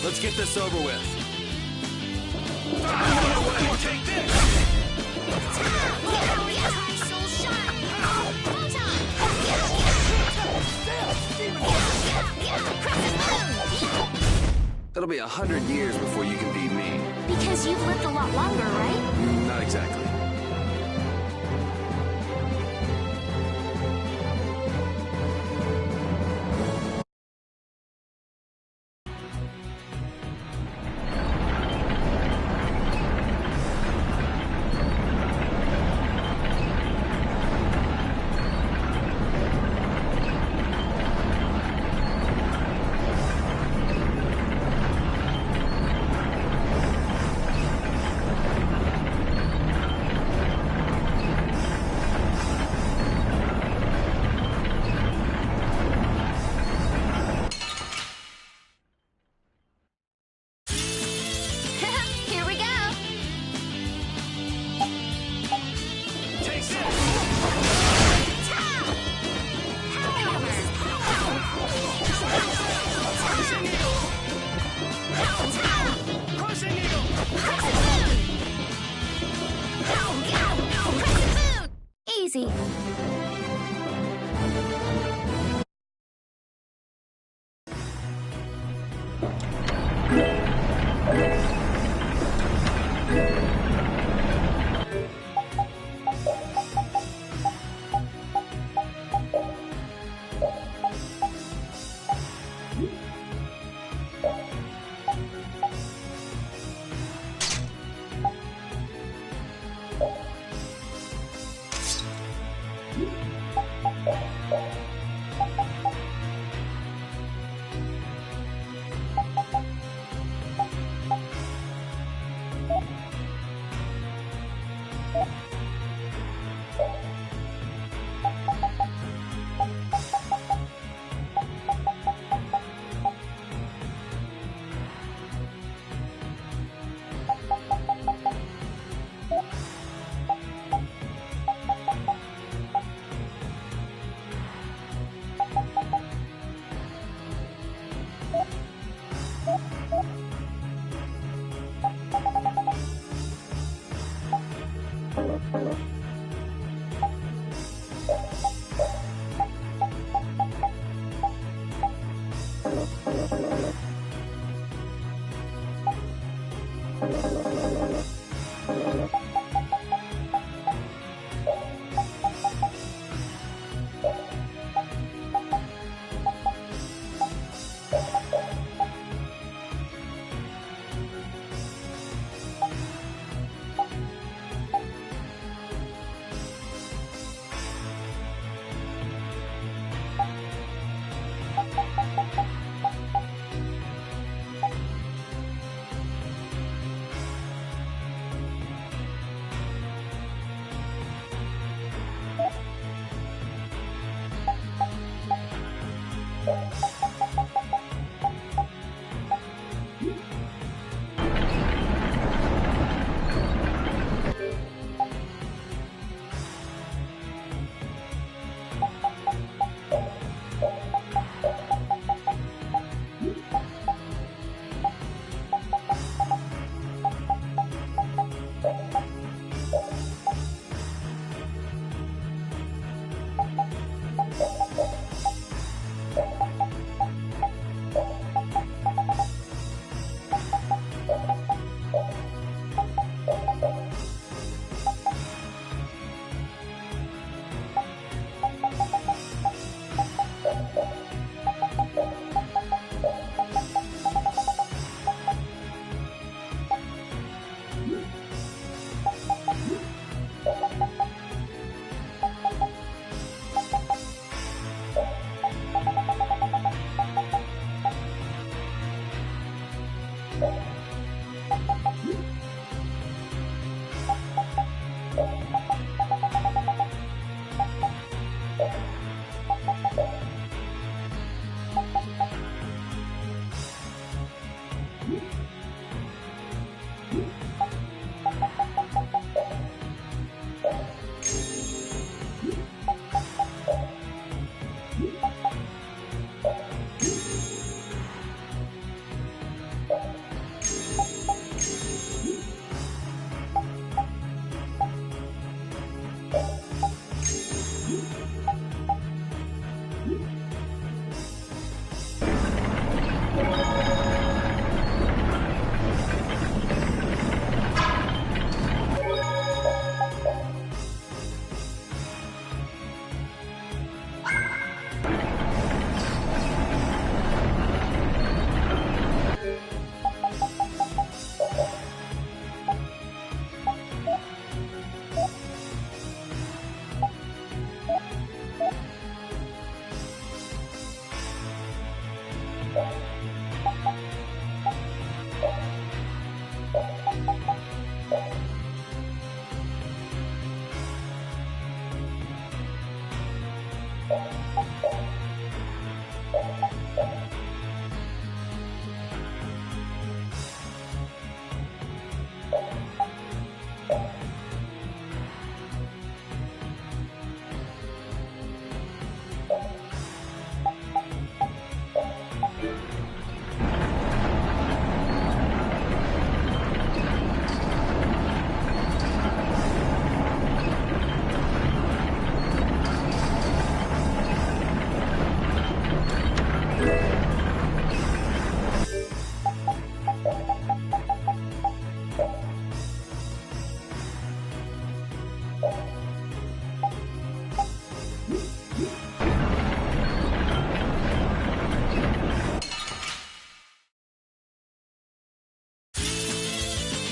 Let's get this over with. Take this! It'll be 100 years before you can beat me. Because you've lived a lot longer, right? Not exactly. Here we go. Take this! Crushing eagle! Easy.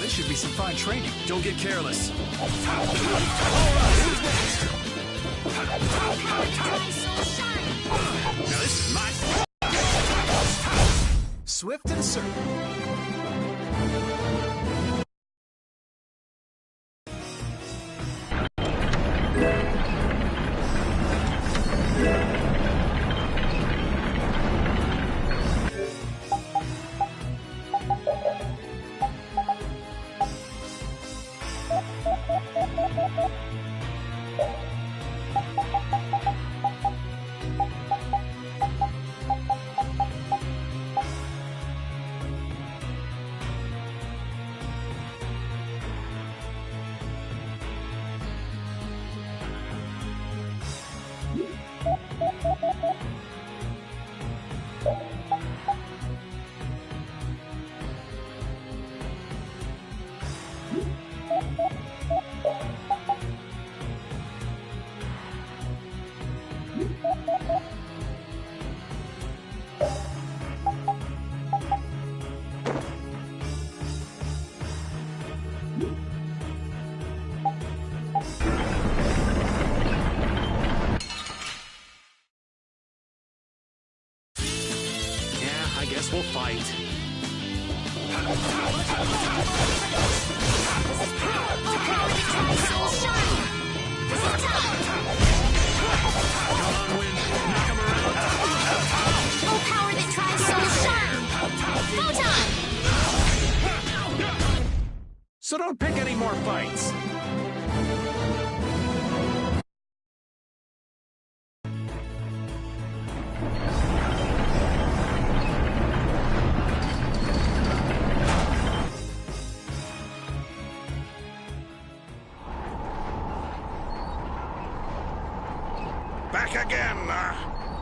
This should be some fine training. Don't get careless. Now this is my swift and certain. I guess we'll fight. Come on, Wind. Knock him around. Oh, power that tries so shine! Photon! So don't pick any more fights. Back again,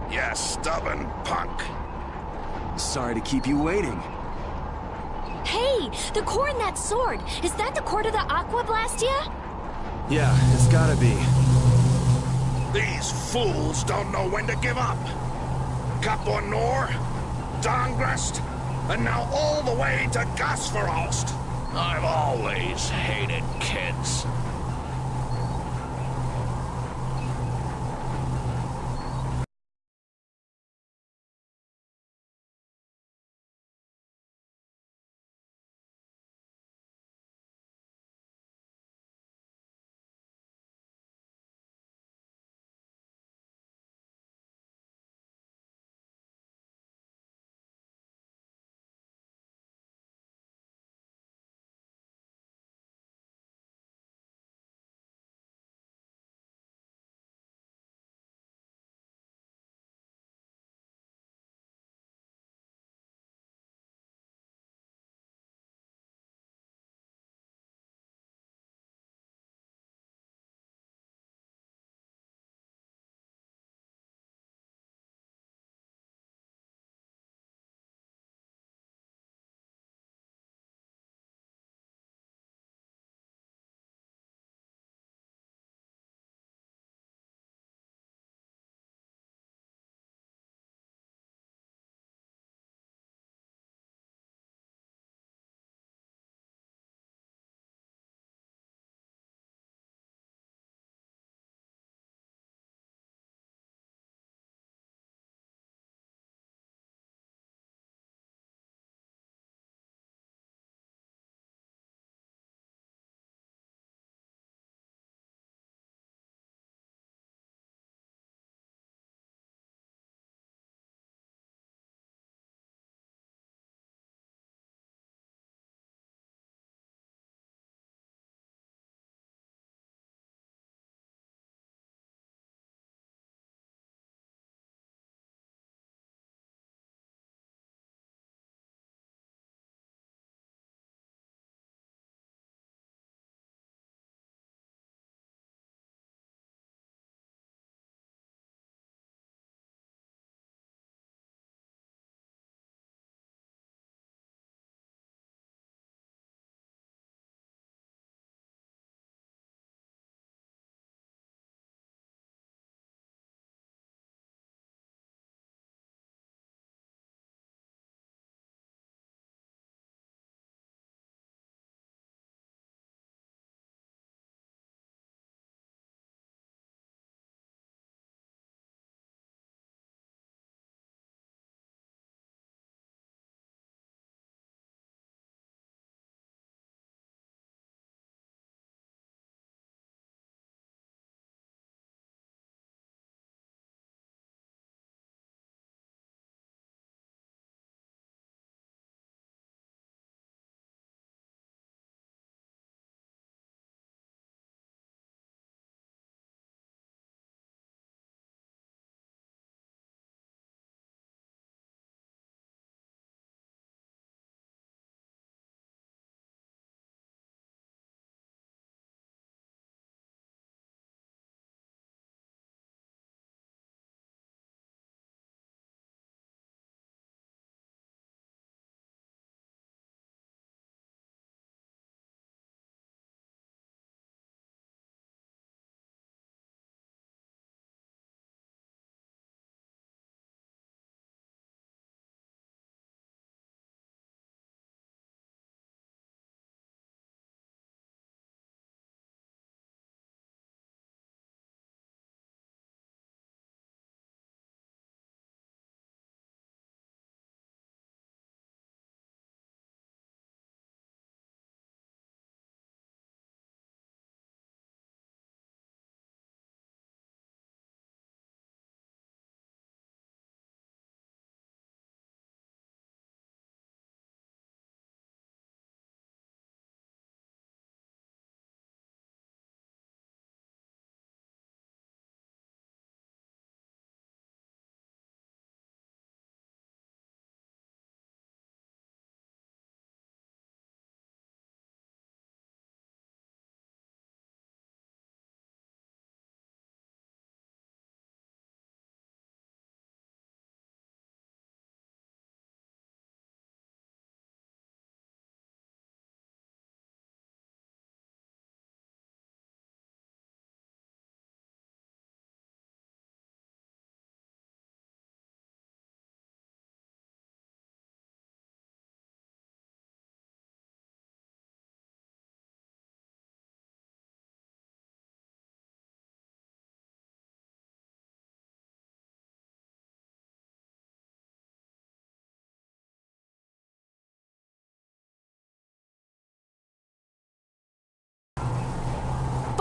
you stubborn punk. Sorry to keep you waiting. Hey, the core in that sword. Is that the core to the Aqua Blastia? Yeah, it's gotta be. These fools don't know when to give up. Kaponor, Dongrest, and now all the way to Gasfarost. I've always hated kids.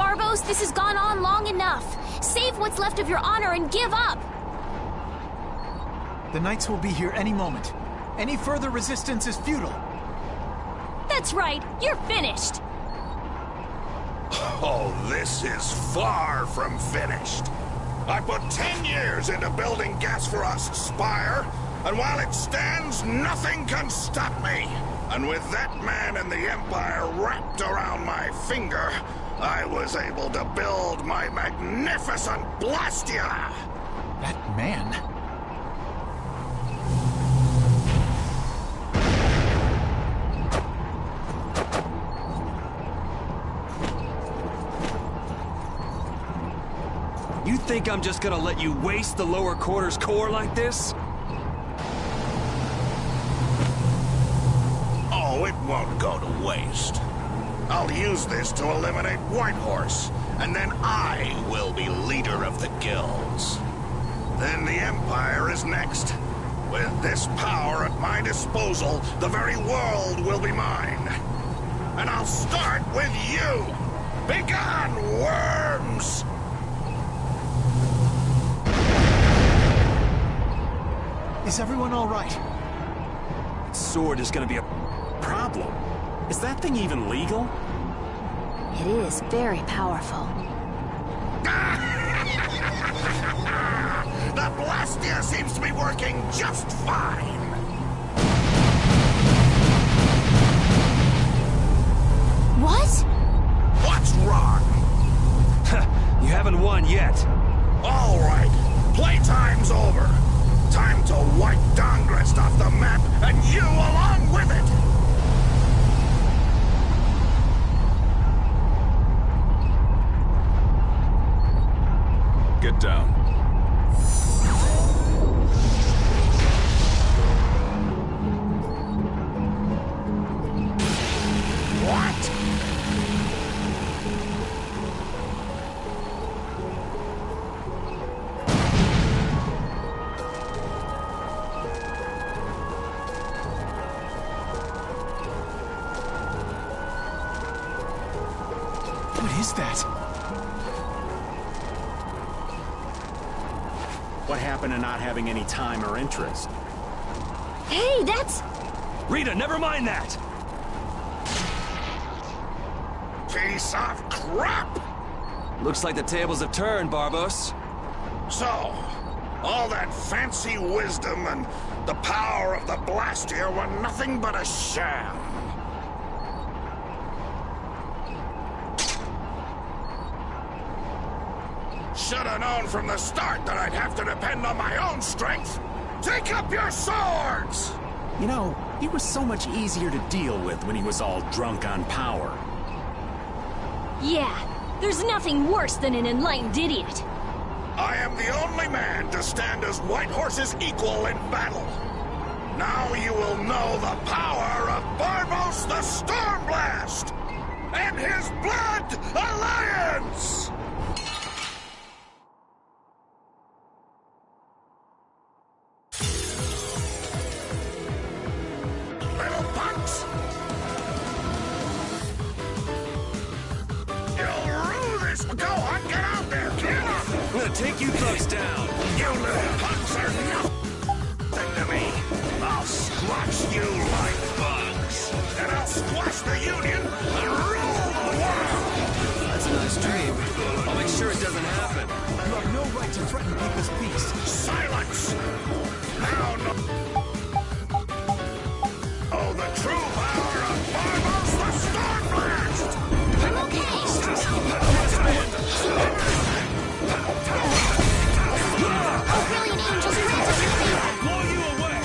Barbos, this has gone on long enough. Save what's left of your honor and give up. The Knights will be here any moment. Any further resistance is futile. That's right, you're finished. Oh, this is far from finished. I put 10 years into building Gasforost's spire, and while it stands, nothing can stop me. And with that man and the Empire wrapped around my finger, I was able to build my magnificent Blastia! That man? You think I'm just gonna let you waste the lower quarters core like this? Oh, it won't go to waste. I'll use this to eliminate Whitehorse, and then I will be leader of the guilds. Then the Empire is next. With this power at my disposal, the very world will be mine. And I'll start with you! Begone, worms! Is everyone all right? Sword is gonna be a problem. Is that thing even legal? It is very powerful. The Blastia seems to be working just fine. What? What's wrong? You haven't won yet. All right, playtime's over. Time to wipe Dongrest off the map, and you along with it! Get down. What? What is that? What happened to not having any time or interest? Hey, that's... Rita, never mind that! Piece of crap! Looks like the tables have turned, Barbos. So, all that fancy wisdom and the power of the Blastia were nothing but a sham. Should have known from the start that I'd have to depend on my own strength. Take up your swords! You know, he was so much easier to deal with when he was all drunk on power. Yeah, there's nothing worse than an enlightened idiot. I am the only man to stand as Whitehorse's equal in battle. Now you will know the power of Barbos the Stormblast and his Blood Alliance! Little punks! You'll rue this! Go on, get out there! Get up! I'm gonna take you thugs down. You little punks are nothing to me! I'll squash you like bugs! And I'll squash the Union and rule the world! That's a nice dream. I'll make sure it doesn't happen. You have no right to threaten people's peace. Silence! Now know the true power of Barbos the Stormblast! I'm okay. Oh, brilliant angels, grant us your favor. Blow you away!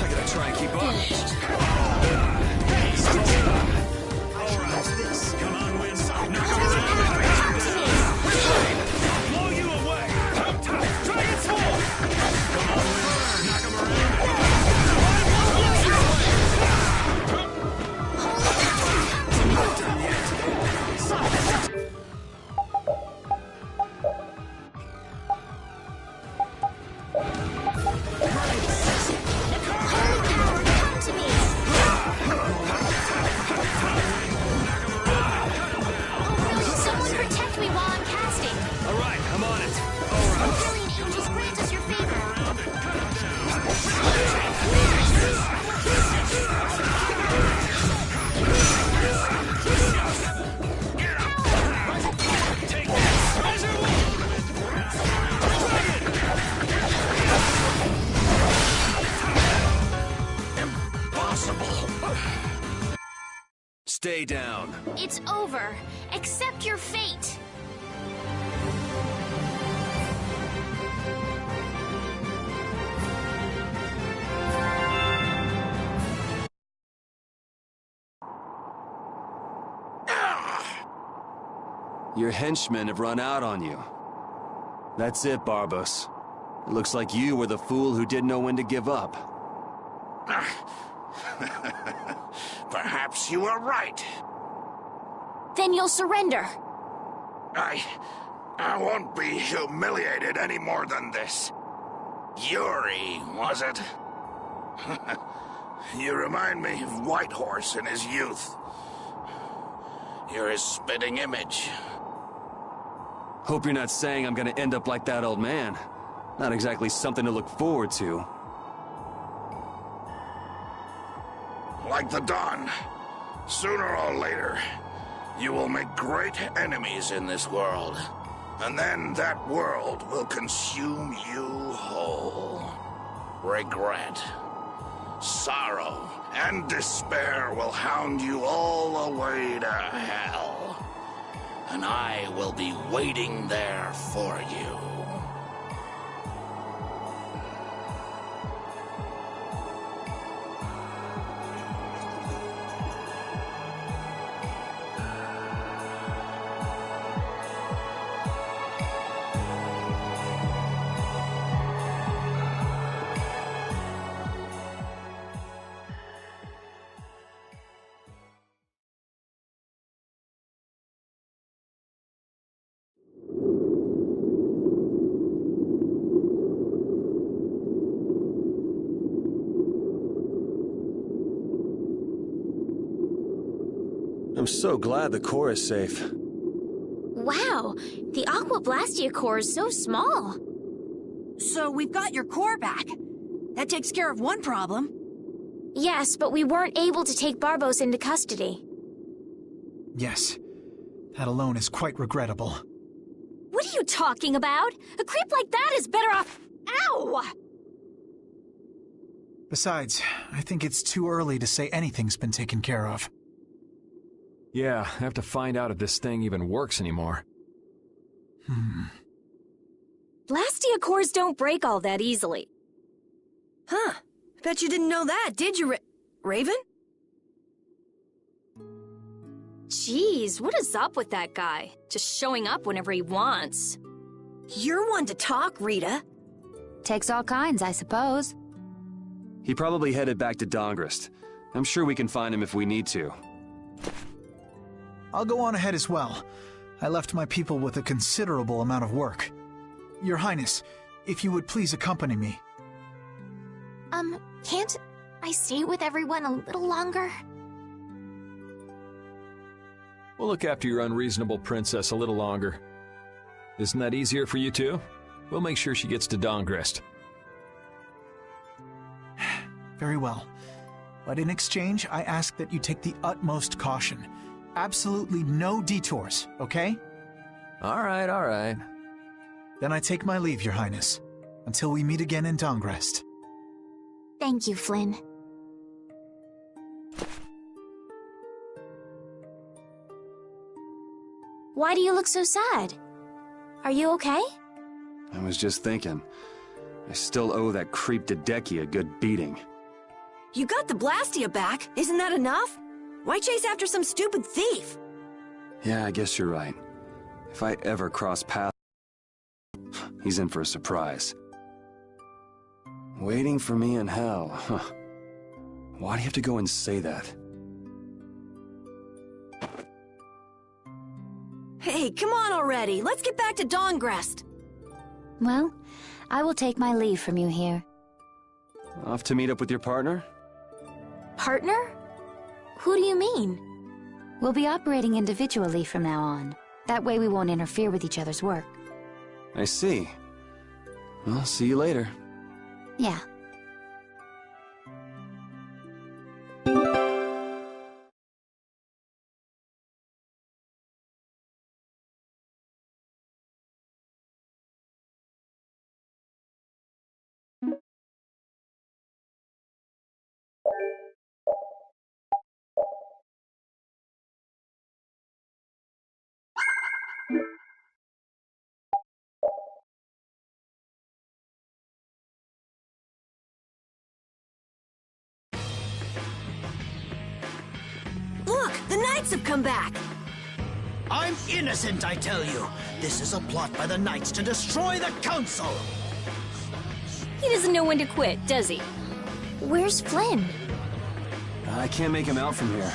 I gotta try and keep up. Stay down. It's over. Accept your fate. Your henchmen have run out on you. That's it, Barbos. It looks like you were the fool who didn't know when to give up. Perhaps you were right. Then you'll surrender. I won't be humiliated any more than this. Yuri, was it? You remind me of Whitehorse in his youth. You're his spitting image. Hope you're not saying I'm gonna end up like that old man. Not exactly something to look forward to. Like the Don. Sooner or later, you will make great enemies in this world. And then that world will consume you whole. Regret, sorrow, and despair will hound you all the way to hell. And I will be waiting there for you. I'm so glad the core is safe. Wow, the Aqua Blastia core is so small. So we've got your core back. That takes care of one problem. Yes, but we weren't able to take Barbos into custody. Yes. That alone is quite regrettable. What are you talking about? A creep like that is better off... Ow! Besides, I think it's too early to say anything's been taken care of. Yeah, I have to find out if this thing even works anymore. Blastia cores don't break all that easily. Huh. Bet you didn't know that, did you, Raven? Jeez, what is up with that guy? Just showing up whenever he wants. You're one to talk, Rita. Takes all kinds, I suppose. He probably headed back to Dongrist. I'm sure we can find him if we need to. I'll go on ahead as well. I left my people with a considerable amount of work. Your Highness, if you would please accompany me. Can't I stay with everyone a little longer? We'll look after your unreasonable princess a little longer. Isn't that easier for you too? We'll make sure she gets to Dongrist. Very well. But in exchange, I ask that you take the utmost caution. Absolutely no detours, okay? All right. Then I take my leave, Your Highness. Until we meet again in Dongrest. Thank you, Flynn. Why do you look so sad? Are you okay? I was just thinking. I still owe that creep Dedeki a good beating. You got the Blastia back. Isn't that enough? Why chase after some stupid thief? Yeah, I guess you're right. If I ever cross paths, he's in for a surprise. Waiting for me in hell, huh? Why do you have to go and say that? Hey, come on already. Let's get back to Dongrest. Well, I will take my leave from you here. Off to meet up with your partner? Partner? Who do you mean? We'll be operating individually from now on. That way we won't interfere with each other's work. I see. Well, see you later. Yeah. The Knights have come back! I'm innocent, I tell you. This is a plot by the Knights to destroy the Council. He doesn't know when to quit, does he? Where's Flynn? I can't make him out from here.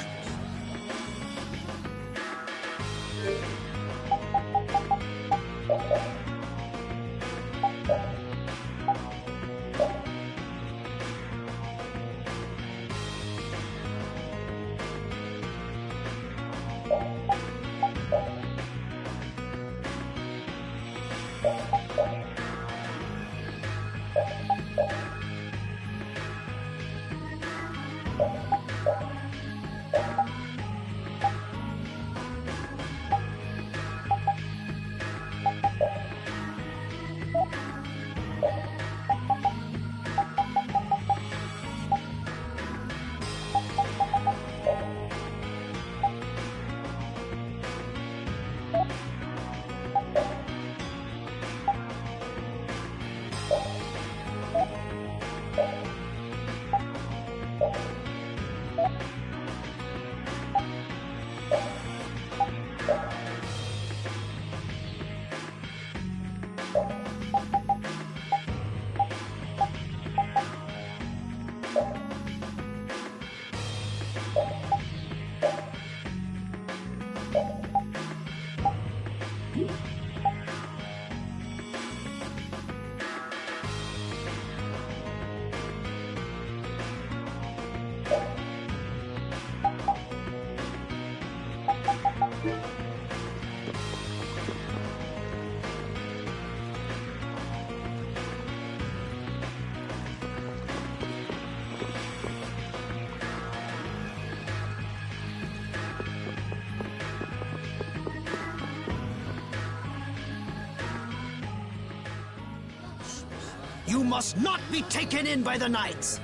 You must not be taken in by the Knights!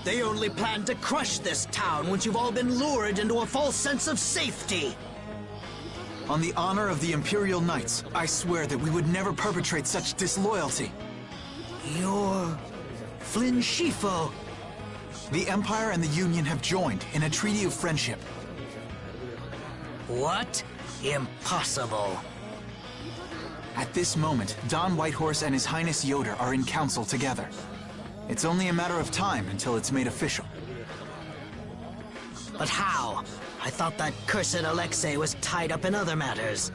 They only plan to crush this town once you've all been lured into a false sense of safety! On the honor of the Imperial Knights, I swear that we would never perpetrate such disloyalty. You're... Flynn Scifo. The Empire and the Union have joined in a treaty of friendship. What? Impossible. At this moment, Don Whitehorse and His Highness Yoder are in council together. It's only a matter of time until it's made official. But how? I thought that cursed Alexei was tied up in other matters.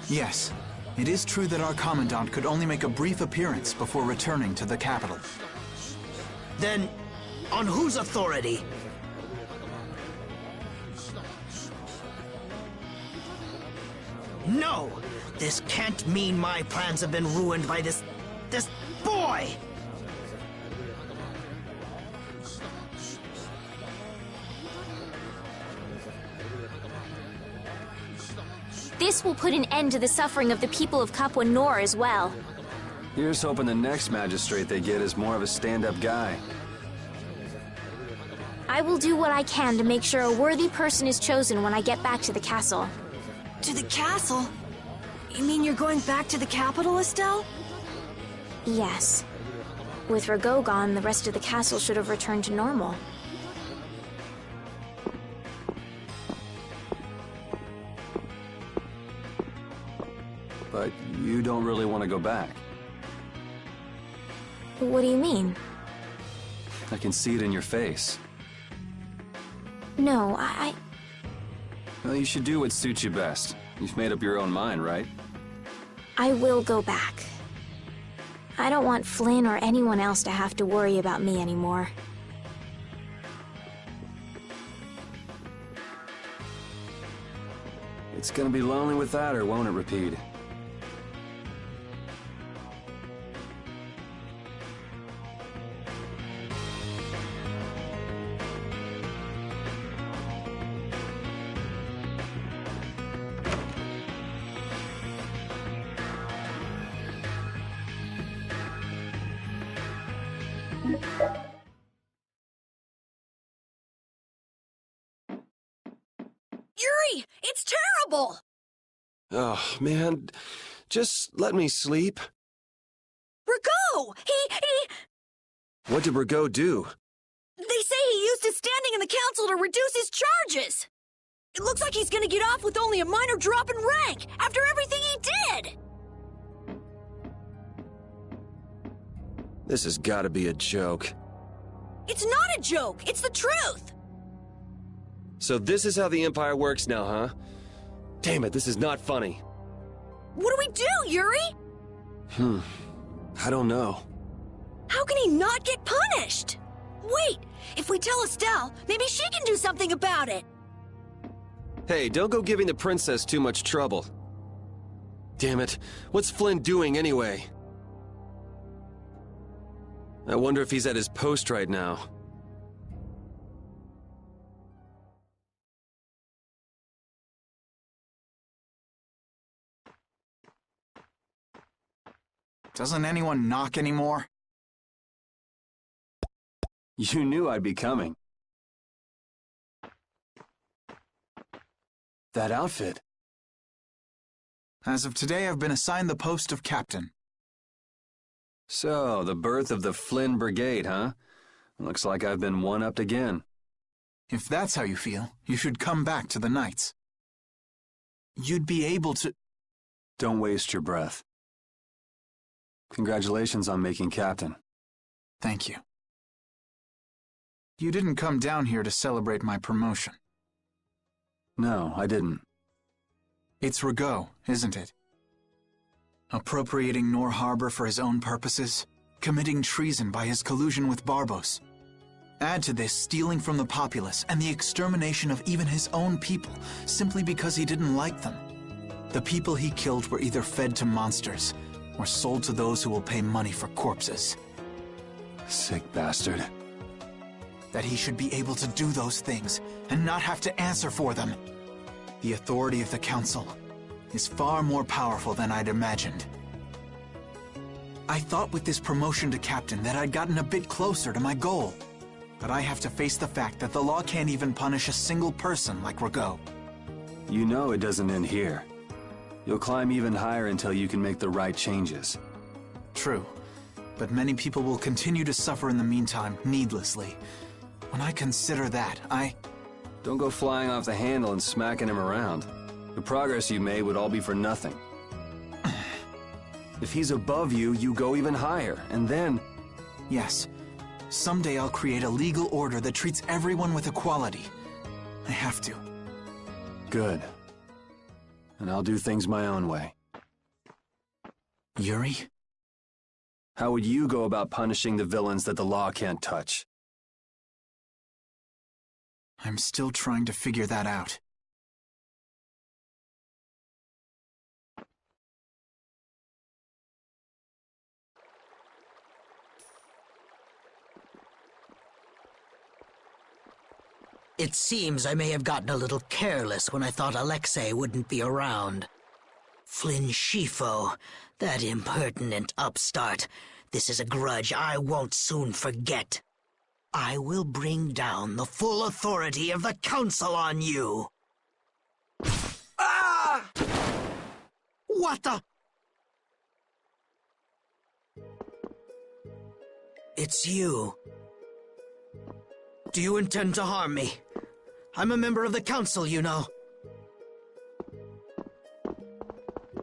Yes, it is true that our Commandant could only make a brief appearance before returning to the capital. Then, on whose authority? No! This can't mean my plans have been ruined by this boy! This will put an end to the suffering of the people of Capua Nor as well. Here's hoping the next magistrate they get is more of a stand-up guy. I will do what I can to make sure a worthy person is chosen when I get back to the castle. To the castle? You mean you're going back to the capital, Estelle? Yes. With Rago gone, the rest of the castle should have returned to normal. But you don't really want to go back. What do you mean? I can see it in your face. No, Well, you should do what suits you best. You've made up your own mind, right? I will go back. I don't want Flynn or anyone else to have to worry about me anymore. It's gonna be lonely without her, won't it, Repeat? Yuri! It's terrible! Oh, man. Just let me sleep. Rago! He... What did Rigaud do? They say he used his standing in the council to reduce his charges! It looks like he's gonna get off with only a minor drop in rank, after everything he did! This has gotta be a joke. It's not a joke, it's the truth! So this is how the Empire works now, huh? Damn it, this is not funny. What do we do, Yuri? I don't know. How can he not get punished? Wait, if we tell Estelle, maybe she can do something about it! Hey, don't go giving the princess too much trouble. Damn it, what's Flynn doing anyway? I wonder if he's at his post right now. Doesn't anyone knock anymore? You knew I'd be coming. That outfit. As of today, I've been assigned the post of captain. So, the birth of the Flynn Brigade, huh? Looks like I've been one-upped again. If that's how you feel, you should come back to the Knights. You'd be able to... Don't waste your breath. Congratulations on making captain. Thank you. You didn't come down here to celebrate my promotion. No, I didn't. It's Rigaud, isn't it? Appropriating Nor Harbor for his own purposes, committing treason by his collusion with Barbos. Add to this stealing from the populace and the extermination of even his own people simply because he didn't like them. The people he killed were either fed to monsters or sold to those who will pay money for corpses. Sick bastard. That he should be able to do those things and not have to answer for them. The authority of the Council is far more powerful than I'd imagined. I thought with this promotion to captain that I'd gotten a bit closer to my goal. But I have to face the fact that the law can't even punish a single person like Rigaud. You know it doesn't end here. You'll climb even higher until you can make the right changes. True, but many people will continue to suffer in the meantime, needlessly. When I consider that, Don't go flying off the handle and smacking him around. The progress you made would all be for nothing. If he's above you, you go even higher, and then... Yes. Someday I'll create a legal order that treats everyone with equality. I have to. Good. And I'll do things my own way. Yuri? How would you go about punishing the villains that the law can't touch? I'm still trying to figure that out. It seems I may have gotten a little careless when I thought Alexei wouldn't be around. Flynn Scifo, that impertinent upstart. This is a grudge I won't soon forget. I will bring down the full authority of the Council on you. Ah! What the? It's you. Do you intend to harm me? I'm a member of the Council, you know.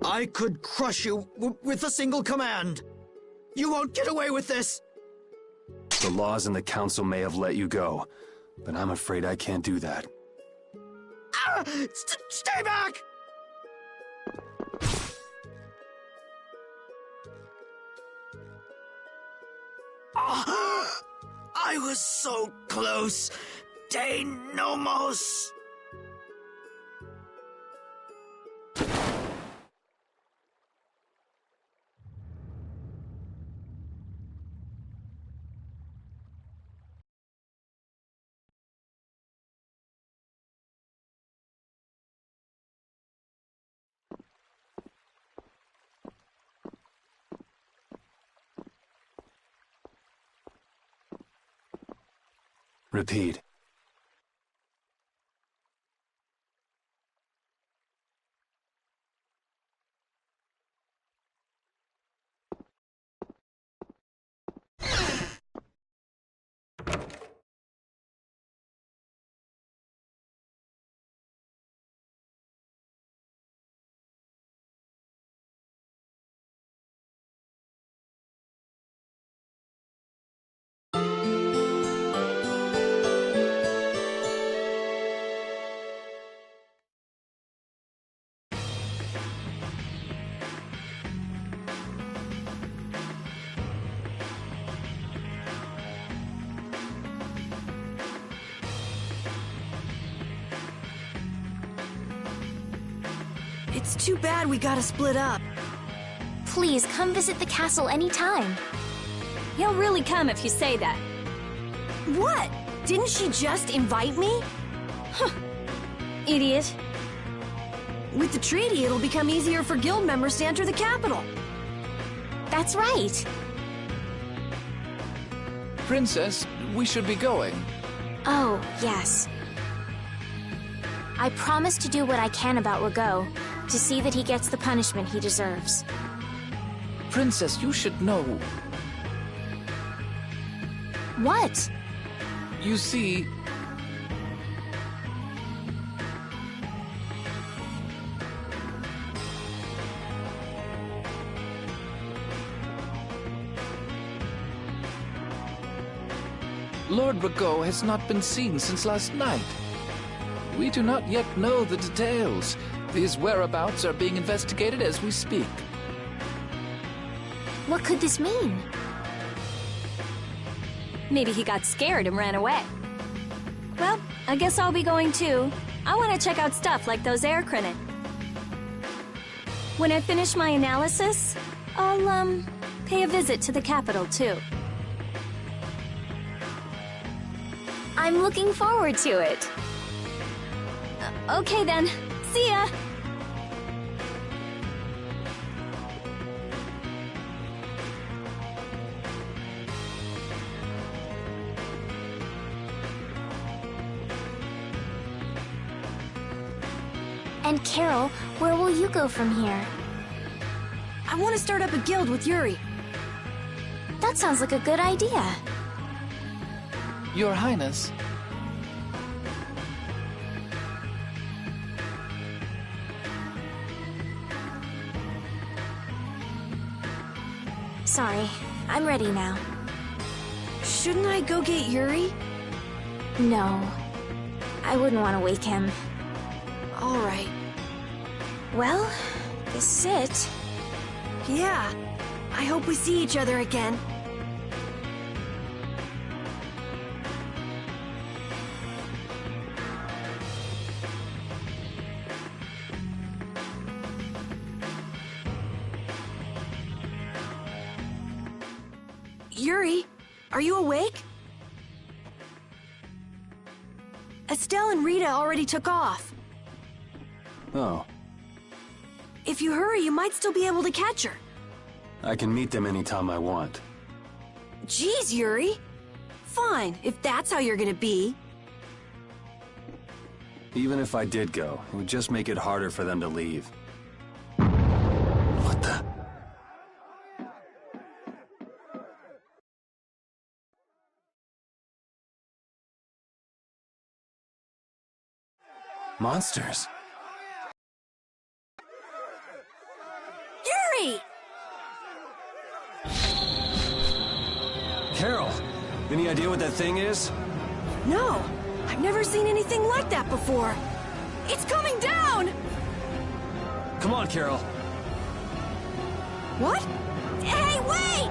I could crush you with a single command. You won't get away with this. The laws and the Council may have let you go, but I'm afraid I can't do that. Ah! Stay back! Ah! I was so close. De Nomos. Repeat. It's too bad we gotta split up. Please, come visit the castle anytime. He'll really come if you say that. What? Didn't she just invite me? Huh. Idiot. With the treaty, it'll become easier for guild members to enter the capital. That's right. Princess, we should be going. Oh, yes. I promise to do what I can about Rago, to see that he gets the punishment he deserves. Princess, you should know. What? You see... Lord Rago has not been seen since last night. We do not yet know the details. His whereabouts are being investigated as we speak. What could this mean? Maybe he got scared and ran away. Well, I guess I'll be going too. I want to check out stuff like those air crenid. When I finish my analysis, I'll, pay a visit to the capital too. I'm looking forward to it. Okay then. See ya! And Carol, where will you go from here? I want to start up a guild with Yuri. That sounds like a good idea. Your Highness. Sorry, I'm ready now. Shouldn't I go get Yuri? No. I wouldn't want to wake him. All right. Well, this is it. Yeah. I hope we see each other again. Yuri, are you awake? Estelle and Rita already took off. Oh, If you hurry, you might still be able to catch her. I can meet them anytime I want. Jeez, Yuri. Fine, if that's how you're gonna be. Even if I did go, it would just make it harder for them to leave. What the? Monsters. Yuri! Carol, any idea what that thing is? No, I've never seen anything like that before. It's coming down! Come on, Carol. What? Hey, wait!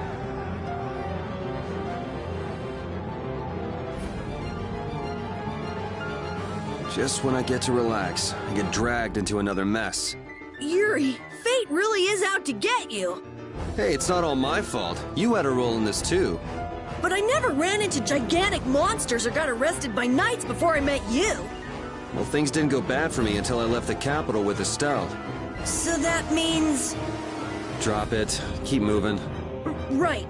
Just when I get to relax, I get dragged into another mess. Yuri, fate really is out to get you. Hey, it's not all my fault. You had a role in this too. But I never ran into gigantic monsters or got arrested by knights before I met you. Well, things didn't go bad for me until I left the capital with Estelle. So that means... Drop it. Keep moving. Right.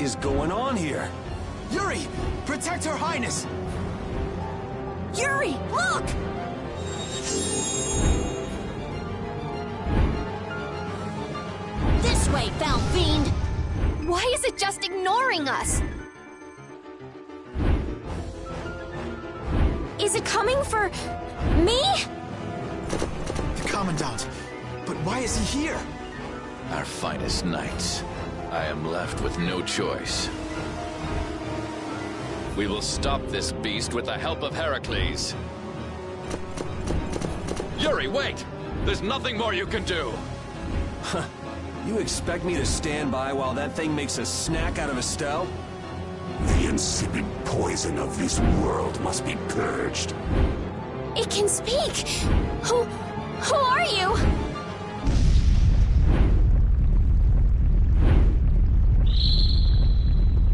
is going on here? Yuri! Protect Her Highness! Yuri, look! This way, foul fiend! Why is it just ignoring us? Is it coming for me? The Commandant. But why is he here? Our finest knights. I am left with no choice. We will stop this beast with the help of Heracles. Yuri, wait! There's nothing more you can do! You expect me to stand by while that thing makes a snack out of Estelle? The insipid poison of this world must be purged. It can speak! Who are you?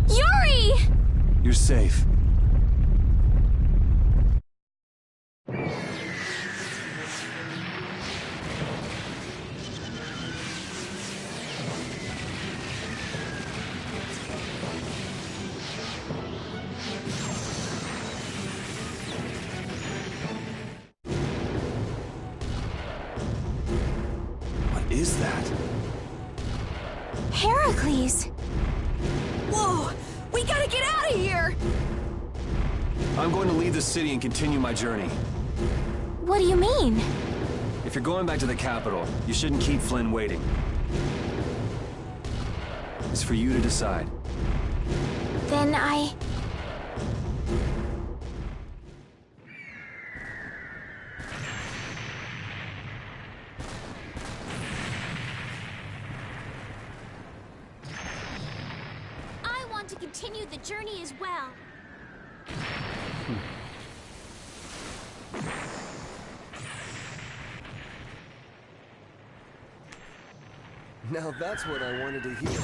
Yuri! You're safe. What is that? Heracles! Whoa! We gotta get out of here! I'm going to leave the city and continue my journey. What do you mean? If you're going back to the capital, you shouldn't keep Flynn waiting. It's for you to decide. Then I want to continue the journey as well. Now that's what I wanted to hear.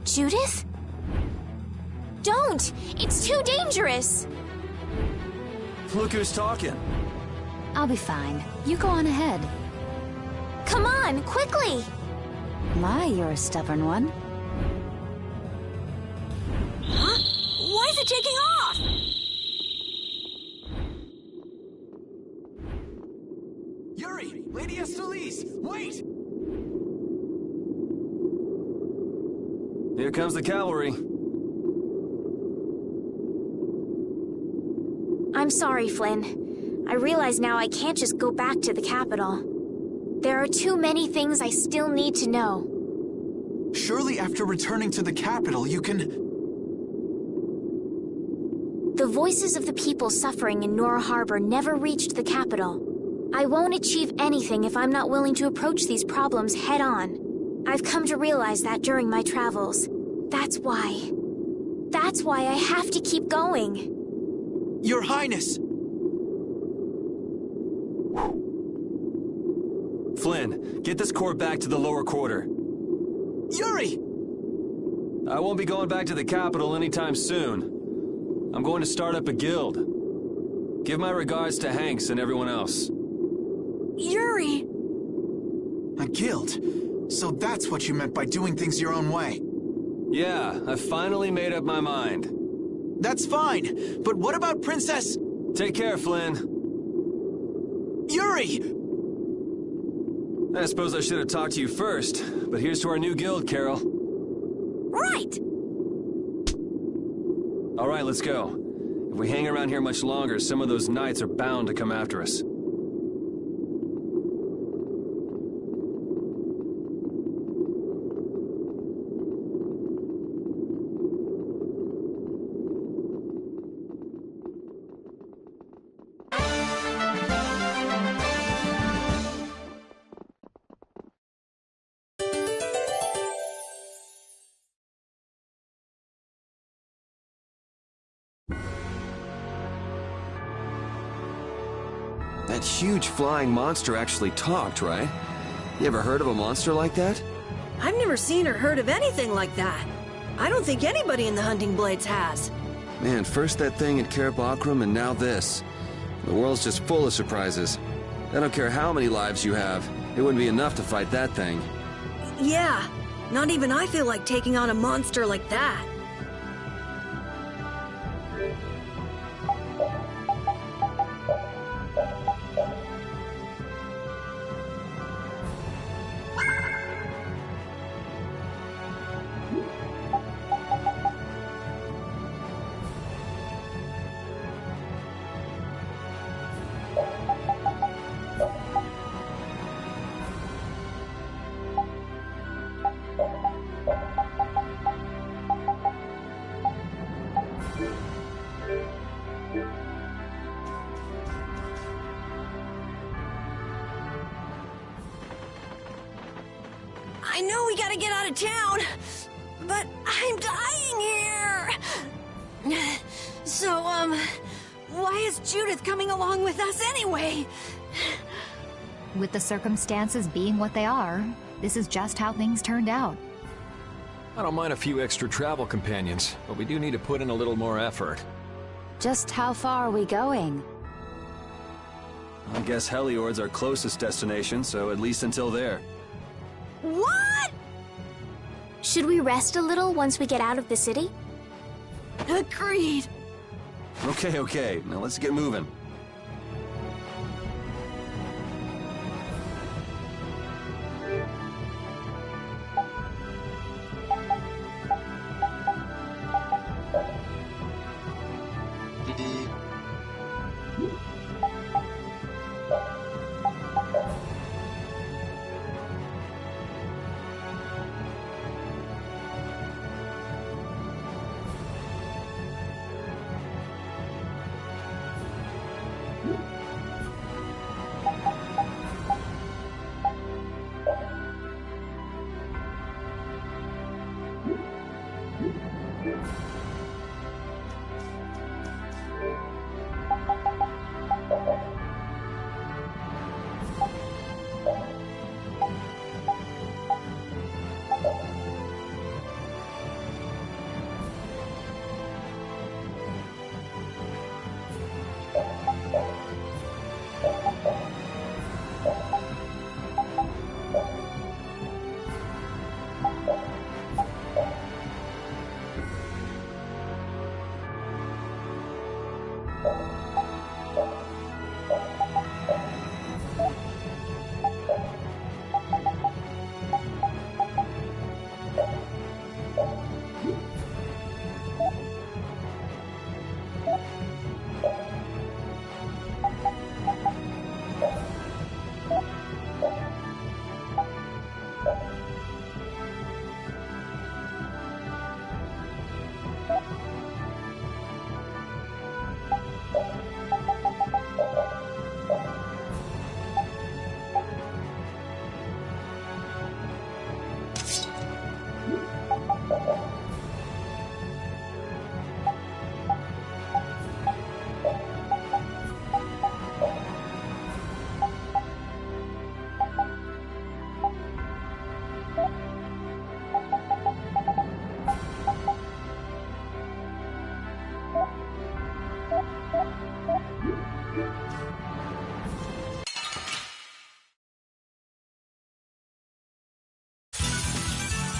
Judith? Don't! It's too dangerous! Look who's talking. I'll be fine. You go on ahead. Come on, quickly! My, you're a stubborn one. Huh? Why is it taking off? Yuri! Lady Estellise! Wait! Here comes the cavalry. I'm sorry, Flynn. I realize now I can't just go back to the capital. There are too many things I still need to know. Surely after returning to the capital, you can... The voices of the people suffering in Nora Harbor never reached the capital. I won't achieve anything if I'm not willing to approach these problems head-on. I've come to realize that during my travels. That's why. That's why I have to keep going. Your Highness! Flynn, get this corps back to the lower quarter. Yuri! I won't be going back to the capital anytime soon. I'm going to start up a guild. Give my regards to Hanks and everyone else. Yuri! A guild? So that's what you meant by doing things your own way. Yeah, I finally made up my mind. That's fine, but what about Princess... Take care, Flynn. Yuri! I suppose I should have talked to you first, but here's to our new guild, Carol. Right! All right, let's go. If we hang around here much longer, some of those knights are bound to come after us. That huge flying monster actually talked, right? You ever heard of a monster like that? I've never seen or heard of anything like that. I don't think anybody in the Hunting Blades has. Man, first that thing at Cair Bakram and now this. The world's just full of surprises. I don't care how many lives you have, it wouldn't be enough to fight that thing. Yeah, not even I feel like taking on a monster like that. I know we gotta get out of town, but I'm dying here. So, why is Judith coming along with us anyway? With the circumstances being what they are, this is just how things turned out. I don't mind a few extra travel companions, but we do need to put in a little more effort. Just how far are we going? I guess Heliord's our closest destination, so at least until there. What? Should we rest a little once we get out of the city? Agreed. Okay, now let's get moving.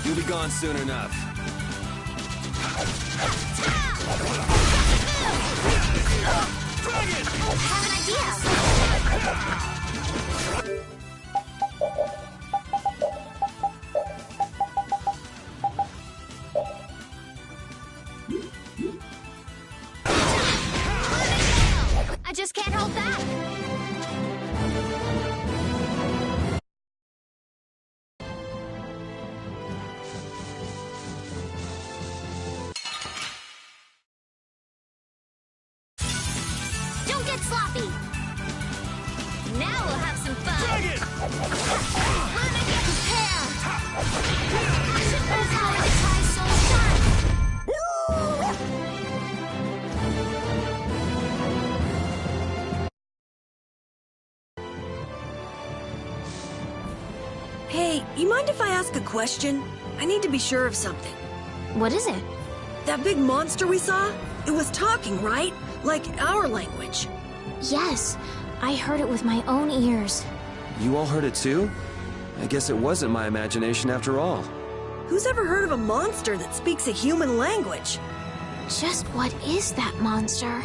You'll be gone soon enough. I just can't hold back. Don't get sloppy. Now we'll have some fun. mind if I ask a question? I need to be sure of something. What is it? That big monster we saw? It was talking, right? Like our language. Yes, I heard it with my own ears. You all heard it too? I guess it wasn't my imagination after all. Who's ever heard of a monster that speaks a human language? Just what is that monster?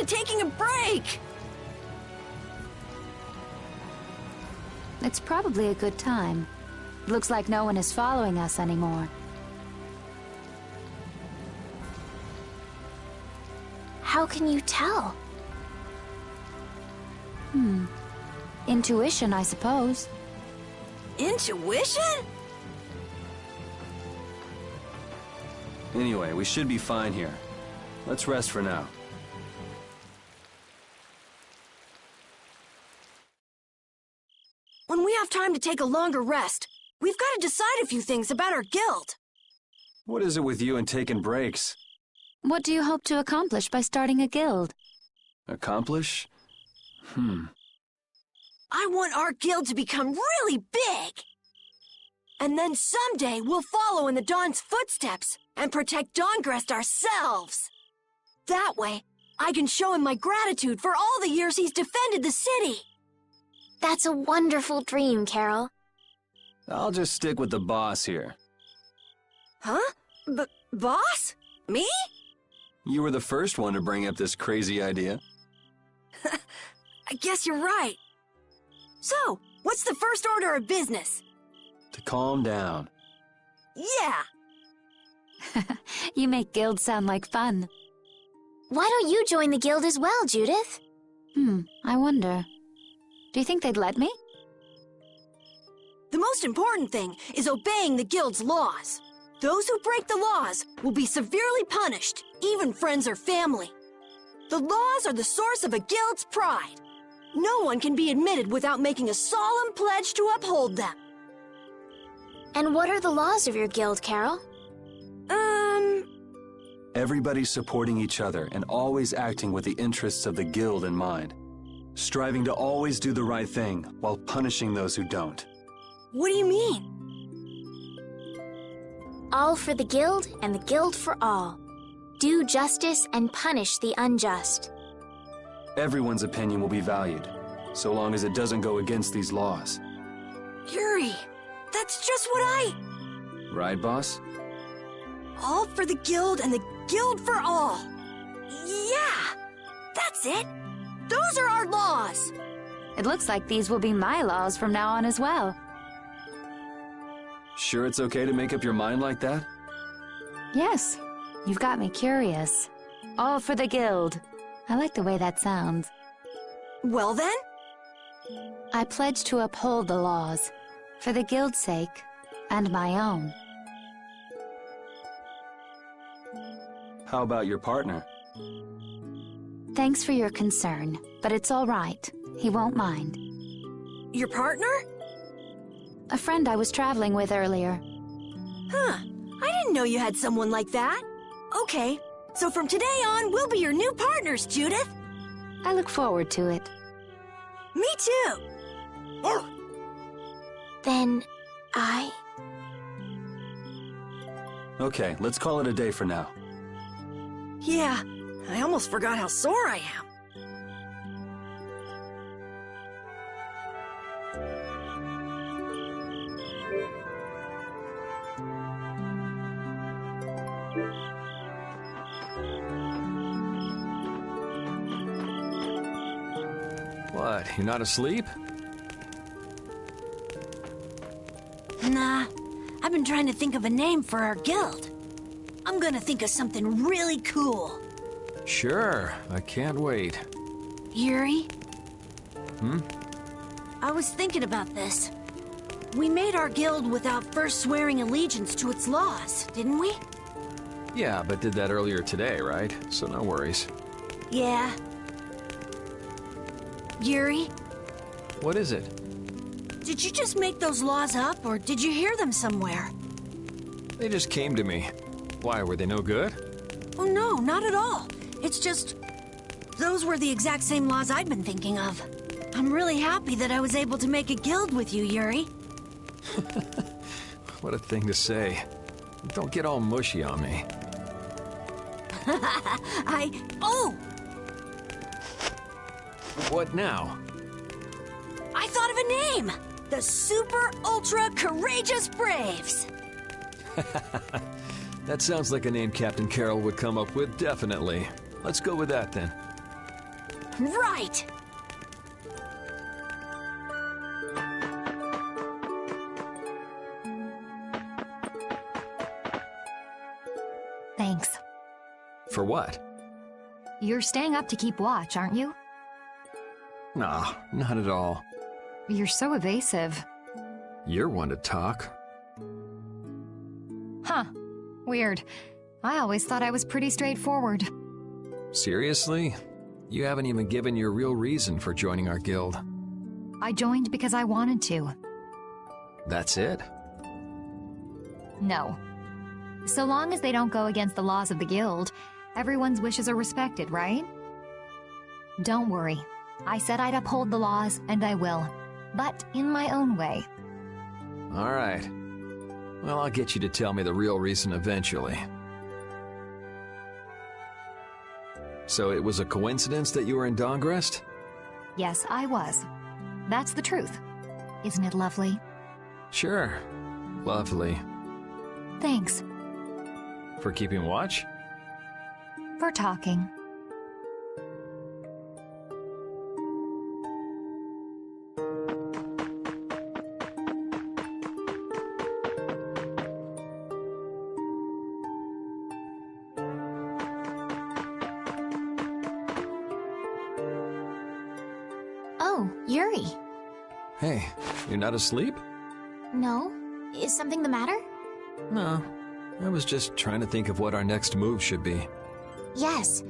Taking a break! It's probably a good time. Looks like no one is following us anymore. How can you tell? Intuition, I suppose. Intuition? Anyway, we should be fine here. Let's rest for now. When we have time to take a longer rest, we've got to decide a few things about our guild. What is it with you and taking breaks? What do you hope to accomplish by starting a guild? Accomplish? I want our guild to become really big. And then someday we'll follow in the Dawn's footsteps and protect Dawngrest ourselves. That way, I can show him my gratitude for all the years he's defended the city. That's a wonderful dream, Carol. I'll just stick with the boss here. Huh? Boss? Me? You were the first one to bring up this crazy idea. I guess you're right. So, what's the first order of business? To calm down. Yeah. You make guilds sound like fun. Why don't you join the guild as well, Judith? I wonder. Do you think they'd let me? The most important thing is obeying the guild's laws. Those who break the laws will be severely punished, even friends or family. The laws are the source of a guild's pride. No one can be admitted without making a solemn pledge to uphold them. And what are the laws of your guild, Carol? Everybody supporting each other and always acting with the interests of the guild in mind. Striving to always do the right thing while punishing those who don't. What do you mean? All for the guild and the guild for all. Do justice and punish the unjust. Everyone's opinion will be valued, so long as it doesn't go against these laws. Yuri, that's just what Right, boss? All for the guild and the guild for all. Yeah, that's it. Those are our laws. It looks like these will be my laws from now on as well. Sure it's okay to make up your mind like that? Yes, you've got me curious. All for the guild. I like the way that sounds. Well then? I pledge to uphold the laws, for the guild's sake, and my own. How about your partner? Thanks for your concern, but it's all right. He won't mind. Your partner? A friend I was traveling with earlier. Huh. I didn't know you had someone like that. Okay, so from today on, we'll be your new partners, Judith. I look forward to it. Me too. Then, Okay, let's call it a day for now. Yeah, I almost forgot how sore I am. What, you're not asleep? Nah, I've been trying to think of a name for our guild. I'm gonna think of something really cool. Sure, I can't wait. Yuri? Hmm? I was thinking about this. We made our guild without first swearing allegiance to its laws, didn't we? Yeah, but did that earlier today, right? So no worries. Yeah. Yuri? What is it? Did you just make those laws up, or did you hear them somewhere? They just came to me. Why, were they no good? Oh no, not at all. It's just... those were the exact same laws I'd been thinking of. I'm really happy that I was able to make a guild with you, Yuri. What a thing to say. Don't get all mushy on me. Oh! What now? I thought of a name! The Super Ultra Courageous Braves! That sounds like a name Captain Carroll would come up with, definitely. Let's go with that, then. Right! Thanks. For what? You're staying up to keep watch, aren't you? Nah, not at all. You're so evasive. You're one to talk. Huh. Weird. I always thought I was pretty straightforward. Seriously? You haven't even given your real reason for joining our guild. I joined because I wanted to. That's it? No. So long as they don't go against the laws of the guild, everyone's wishes are respected, right? Don't worry. I said I'd uphold the laws, and I will. But in my own way. All right. Well, I'll get you to tell me the real reason eventually. So it was a coincidence that you were in Dawngrest? Yes, I was. That's the truth. Isn't it lovely? Sure. Lovely. Thanks. For keeping watch? For talking. Oh, Yuri. Hey, you're not asleep? No? Is something the matter? No. I was just trying to think of what our next move should be. Yes.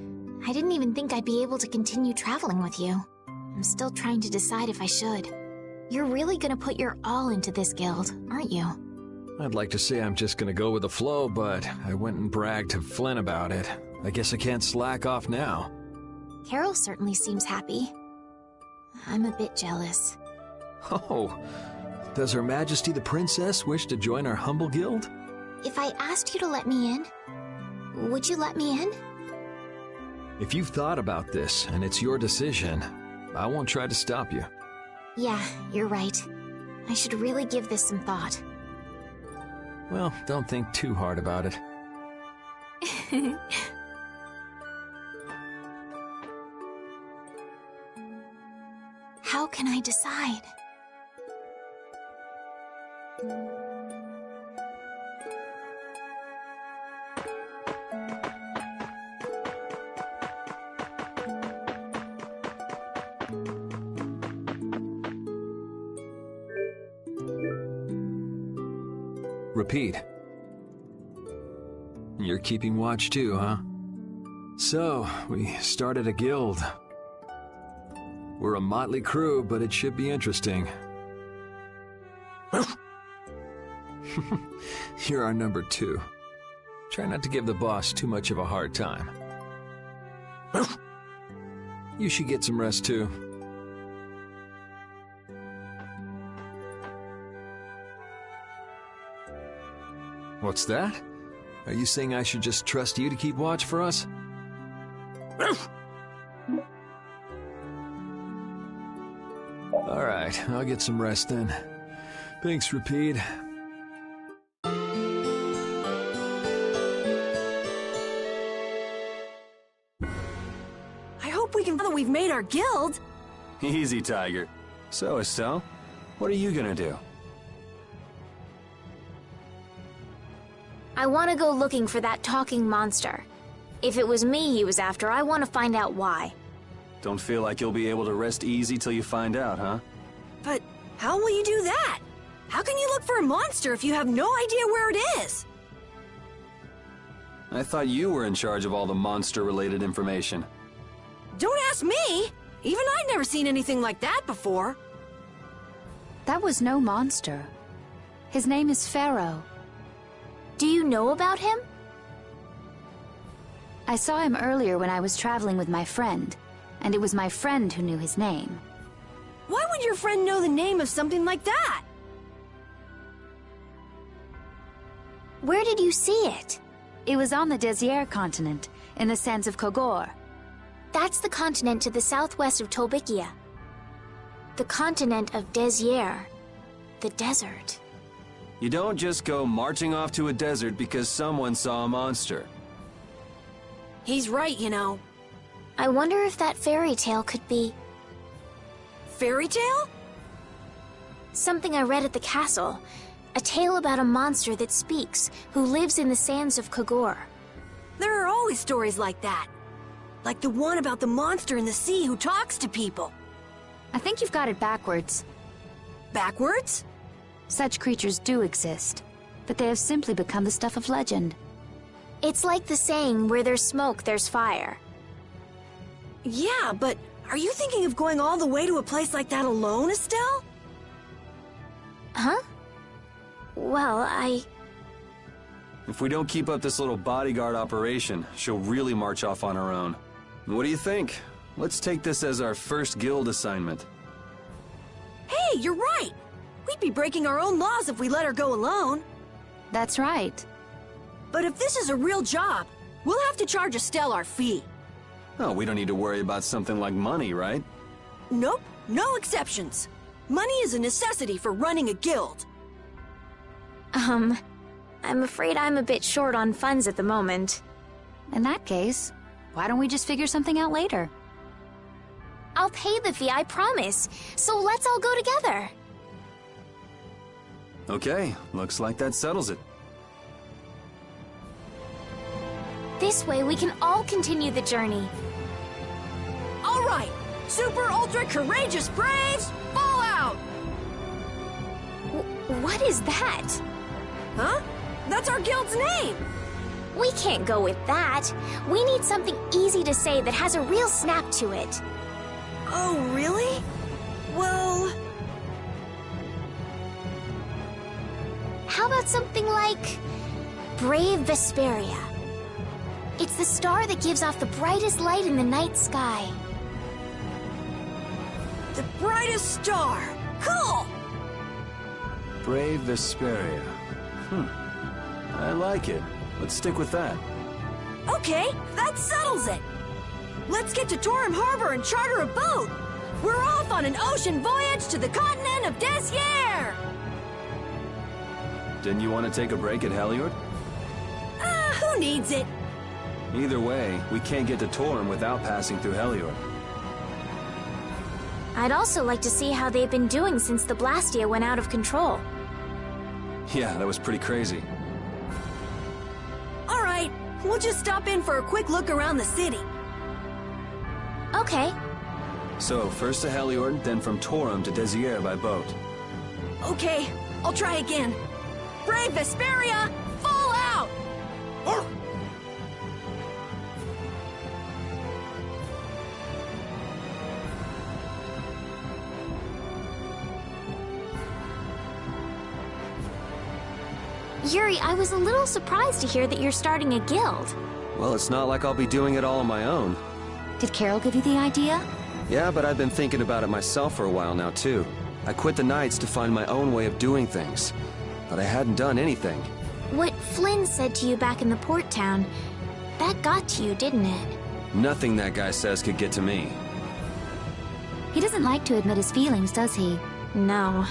I didn't even think I'd be able to continue traveling with you. I'm still trying to decide if I should. You're really gonna put your all into this guild, aren't you? I'd like to say I'm just gonna go with the flow, but I went and bragged to Flynn about it. I guess I can't slack off now. Carol certainly seems happy. I'm a bit jealous. Oh, does Her Majesty the Princess wish to join our humble guild? If I asked you to let me in, would you let me in? If you've thought about this and it's your decision, I won't try to stop you. Yeah, you're right. I should really give this some thought. Well, don't think too hard about it. How can I decide? Repeat. You're keeping watch too, huh? So, we started a guild. We're a motley crew, but it should be interesting. You're our number 2. Try not to give the boss too much of a hard time. You should get some rest too. What's that? Are you saying I should just trust you to keep watch for us? All right, I'll get some rest then. Thanks, Rapide. I hope we can... now that we've made our guild. Easy, Tiger. So, Estelle, what are you gonna do? I want to go looking for that talking monster. If it was me he was after, I want to find out why. Don't feel like you'll be able to rest easy till you find out, huh? But how will you do that? How can you look for a monster if you have no idea where it is? I thought you were in charge of all the monster-related information. Don't ask me! Even I'd never seen anything like that before. That was no monster. His name is Pharaoh. Do you know about him? I saw him earlier when I was traveling with my friend, and it was my friend who knew his name. Why would your friend know the name of something like that? Where did you see it? It was on the Desier continent, in the sands of Kogor. That's the continent to the southwest of Tolbikia. The continent of Desier. The desert. You don't just go marching off to a desert because someone saw a monster. He's right, you know. I wonder if that fairy tale could be... Fairy tale? Something I read at the castle. A tale about a monster that speaks, who lives in the sands of Kogor. There are always stories like that. Like the one about the monster in the sea who talks to people. I think you've got it backwards. Backwards? Such creatures do exist, but they have simply become the stuff of legend. It's like the saying, where there's smoke, there's fire. Yeah, but are you thinking of going all the way to a place like that alone, Estelle? Huh? Well, If we don't keep up this little bodyguard operation, she'll really march off on her own. What do you think? Let's take this as our first guild assignment. Hey, you're right! We'd be breaking our own laws if we let her go alone. That's right. But if this is a real job, we'll have to charge Estelle our fee. Oh, we don't need to worry about something like money, right? Nope, no exceptions. Money is a necessity for running a guild. I'm afraid I'm a bit short on funds at the moment. In that case, why don't we just figure something out later? I'll pay the fee, I promise. So let's all go together. Okay, looks like that settles it. This way we can all continue the journey. All right, super ultra courageous braves, fall out! What is that? Huh? That's our guild's name! We can't go with that. We need something easy to say that has a real snap to it. Oh, really? Well... How about something like... Brave Vesperia? It's the star that gives off the brightest light in the night sky. The brightest star! Cool! Brave Vesperia. I like it. Let's stick with that. Okay, that settles it! Let's get to Torim Harbor and charter a boat! We're off on an ocean voyage to the continent of Desier! Didn't you want to take a break at Heliord? Who needs it? Either way, we can't get to Torim without passing through Heliord. I'd also like to see how they've been doing since the Blastia went out of control. Yeah, that was pretty crazy. All right, we'll just stop in for a quick look around the city. Okay. So, first to Heliord, then from Torim to Desier by boat. Okay, I'll try again. Brave Vesperia, fall out! Yuri, I was a little surprised to hear that you're starting a guild. Well, it's not like I'll be doing it all on my own. Did Carol give you the idea? Yeah, but I've been thinking about it myself for a while now, too. I quit the Knights to find my own way of doing things. But I hadn't done anything. What Flynn said to you back in the port town, that got to you, didn't it? Nothing that guy says could get to me. He doesn't like to admit his feelings, does he? No.